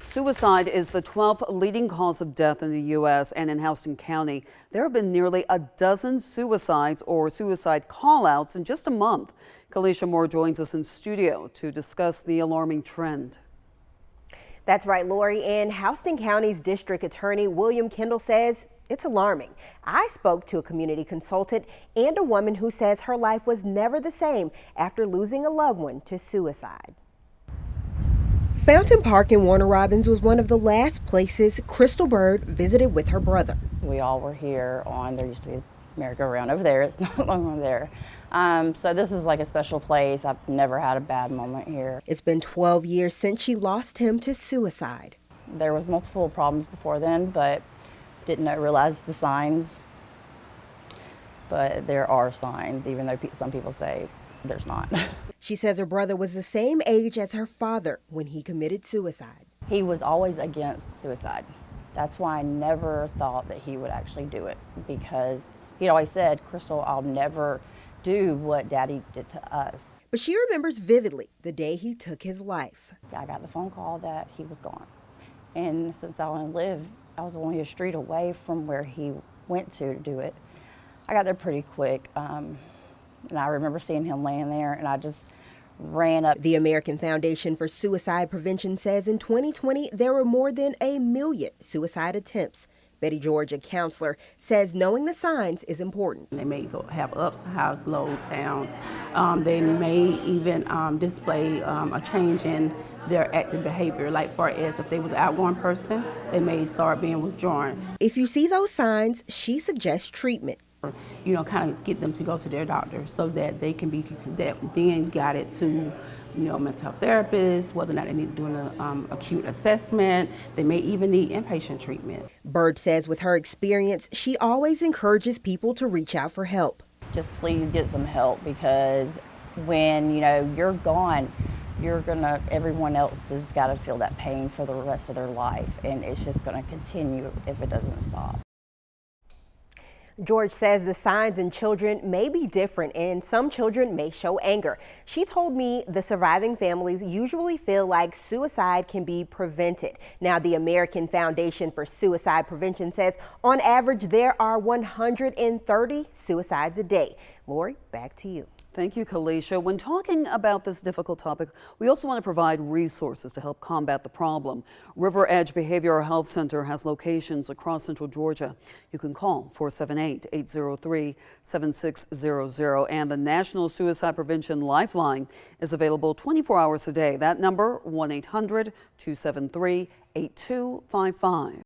Suicide is the 12th leading cause of death in the U.S. and in Houston County. There have been nearly a dozen suicides or suicide call-outs in just a month. Kalisha Moore joins us in studio to discuss the alarming trend. That's right, Lori. And Houston County's District Attorney William Kendall says it's alarming. I spoke to a community consultant and a woman who says her life was never the same after losing a loved one to suicide. Fountain Park in Warner Robins was one of the last places Crystal Bird visited with her brother. We all were here there used to be a merry-go-round over there. It's no longer there. So this is like a special place. I've never had a bad moment here. It's been 12 years since she lost him to suicide. There was multiple problems before then, but didn't realize the signs. But there are signs, even though some people say there's not. She says her brother was the same age as her father when he committed suicide. He was always against suicide. That's why I never thought that he would actually do it, because he'd always said, Crystal, I'll never do what Daddy did to us. But she remembers vividly the day he took his life. I got the phone call that he was gone. And since I only lived, I was only a street away from where he went to do it. I got there pretty quick. And I remember seeing him laying there, and I just ran up. The American Foundation for Suicide Prevention says in 2020, there were more than 1 million suicide attempts. Betty George, a counselor, says knowing the signs is important. They may have ups, highs, lows, downs. They may even display a change in their active behavior, like far as if they was an outgoing person, they may start being withdrawn. If you see those signs, she suggests treatment. Kind of get them to go to their doctor so that they can be then guided to, mental health therapists, whether or not they need to do an acute assessment. They may even need inpatient treatment. Bird says with her experience, she always encourages people to reach out for help. Just please get some help, because when, you're gone, everyone else has got to feel that pain for the rest of their life, and it's just going to continue if it doesn't stop. George says the signs in children may be different and some children may show anger. She told me the surviving families usually feel like suicide can be prevented. Now, the American Foundation for Suicide Prevention says on average there are 130 suicides a day. Lori, back to you. Thank you, Kalisha. When talking about this difficult topic, we also want to provide resources to help combat the problem. River Edge Behavioral Health Center has locations across Central Georgia. You can call 478-803-7600, and the National Suicide Prevention Lifeline is available 24 hours a day. That number, 1-800-273-8255.